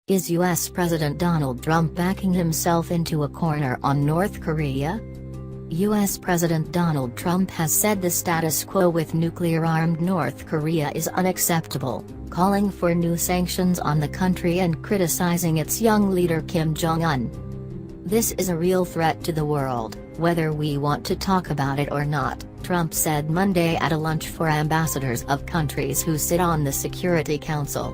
Is US President Donald Trump backing himself into a corner on North Korea? US President Donald Trump has said the status quo with nuclear-armed North Korea is unacceptable, calling for new sanctions on the country and criticizing its young leader Kim Jong-un. "This is a real threat to the world, whether we want to talk about it or not," Trump said Monday at a lunch for ambassadors of countries who sit on the Security Council.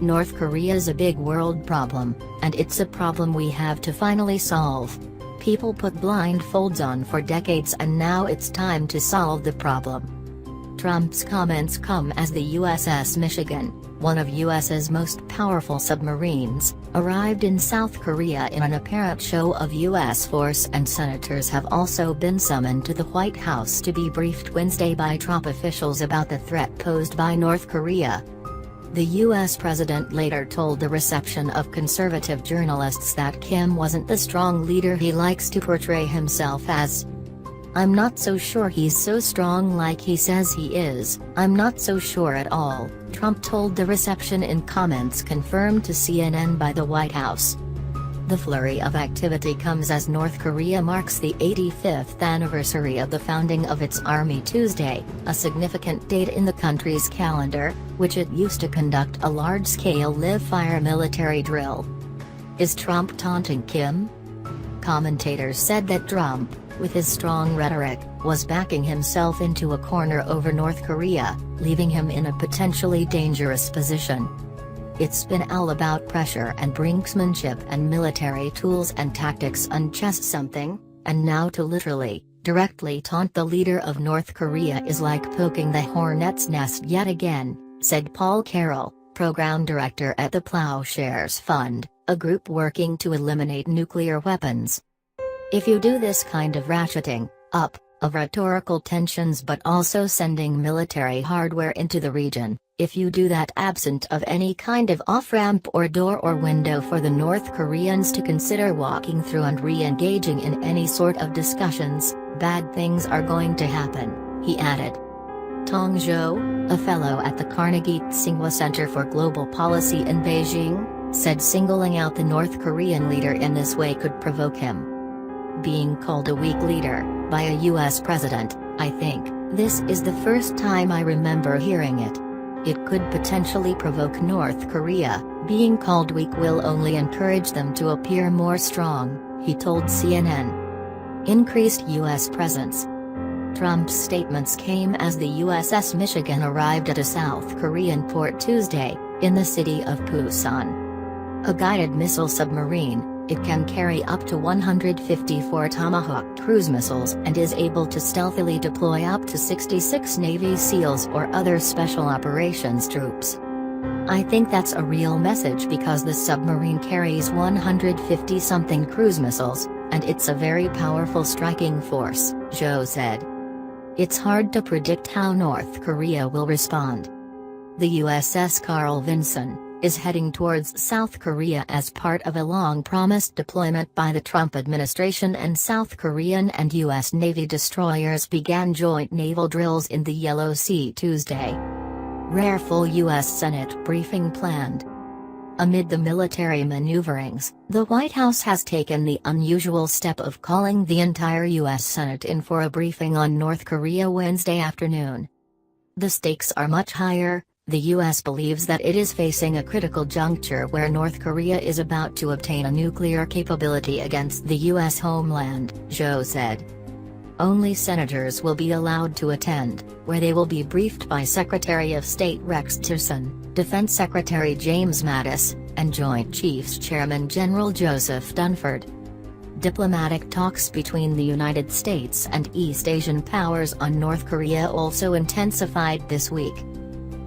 "North Korea's a big world problem, and it's a problem we have to finally solve. People put blindfolds on for decades and now it's time to solve the problem." Trump's comments come as the USS Michigan, one of US's most powerful submarines, arrived in South Korea in an apparent show of US force, and senators have also been summoned to the White House to be briefed Wednesday by Trump officials about the threat posed by North Korea. The US president later told the reception of conservative journalists that Kim wasn't the strong leader he likes to portray himself as. "I'm not so sure he's so strong like he says he is, I'm not so sure at all," Trump told the reception in comments confirmed to CNN by the White House. The flurry of activity comes as North Korea marks the 85th anniversary of the founding of its army Tuesday, a significant date in the country's calendar, which it used to conduct a large-scale live-fire military drill. Is Trump taunting Kim? Commentators said that Trump, with his strong rhetoric, was backing himself into a corner over North Korea, leaving him in a potentially dangerous position. "It's been all about pressure and brinksmanship and military tools and tactics and just something, and now to literally, directly taunt the leader of North Korea is like poking the hornet's nest yet again," said Paul Carroll, program director at the Plowshares Fund, a group working to eliminate nuclear weapons. "If you do this kind of ratcheting up of rhetorical tensions but also sending military hardware into the region, if you do that absent of any kind of off-ramp or door or window for the North Koreans to consider walking through and re-engaging in any sort of discussions, bad things are going to happen," he added. Tong Zhou, a fellow at the Carnegie Tsinghua Center for Global Policy in Beijing, said singling out the North Korean leader in this way could provoke him. "Being called a weak leader by a US president, I think, this is the first time I remember hearing it. It could potentially provoke North Korea. Being called weak will only encourage them to appear more strong," he told CNN. Increased US presence. Trump's statements came as the USS Michigan arrived at a South Korean port Tuesday, in the city of Busan. A guided missile submarine, it can carry up to 154 Tomahawk cruise missiles and is able to stealthily deploy up to 66 Navy SEALs or other special operations troops. "I think that's a real message because the submarine carries 150-something cruise missiles, and it's a very powerful striking force," Zhou said. "It's hard to predict how North Korea will respond." The USS Carl Vinson is heading towards South Korea as part of a long-promised deployment by the Trump administration, and South Korean and U.S. Navy destroyers began joint naval drills in the Yellow Sea Tuesday. Rare full U.S. Senate briefing planned. Amid the military maneuverings, the White House has taken the unusual step of calling the entire U.S. Senate in for a briefing on North Korea Wednesday afternoon. The stakes are much higher. The U.S. believes that it is facing a critical juncture where North Korea is about to obtain a nuclear capability against the U.S. homeland, Zhou said. Only senators will be allowed to attend, where they will be briefed by Secretary of State Rex Tillerson, Defense Secretary James Mattis, and Joint Chiefs Chairman General Joseph Dunford. Diplomatic talks between the United States and East Asian powers on North Korea also intensified this week.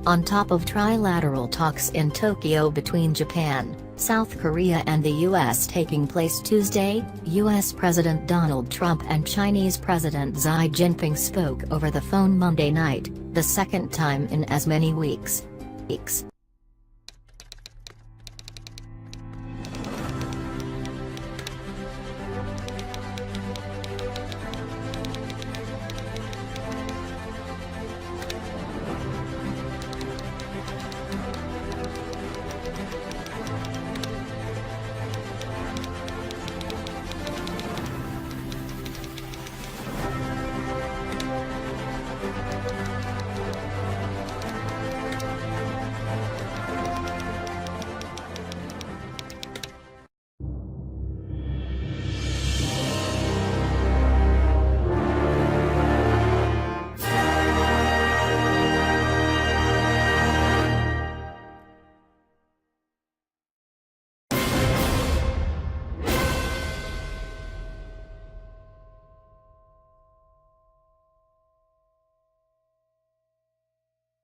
On top of trilateral talks in Tokyo between Japan, South Korea and the U.S. taking place Tuesday, U.S. President Donald Trump and Chinese President Xi Jinping spoke over the phone Monday night, the second time in as many weeks.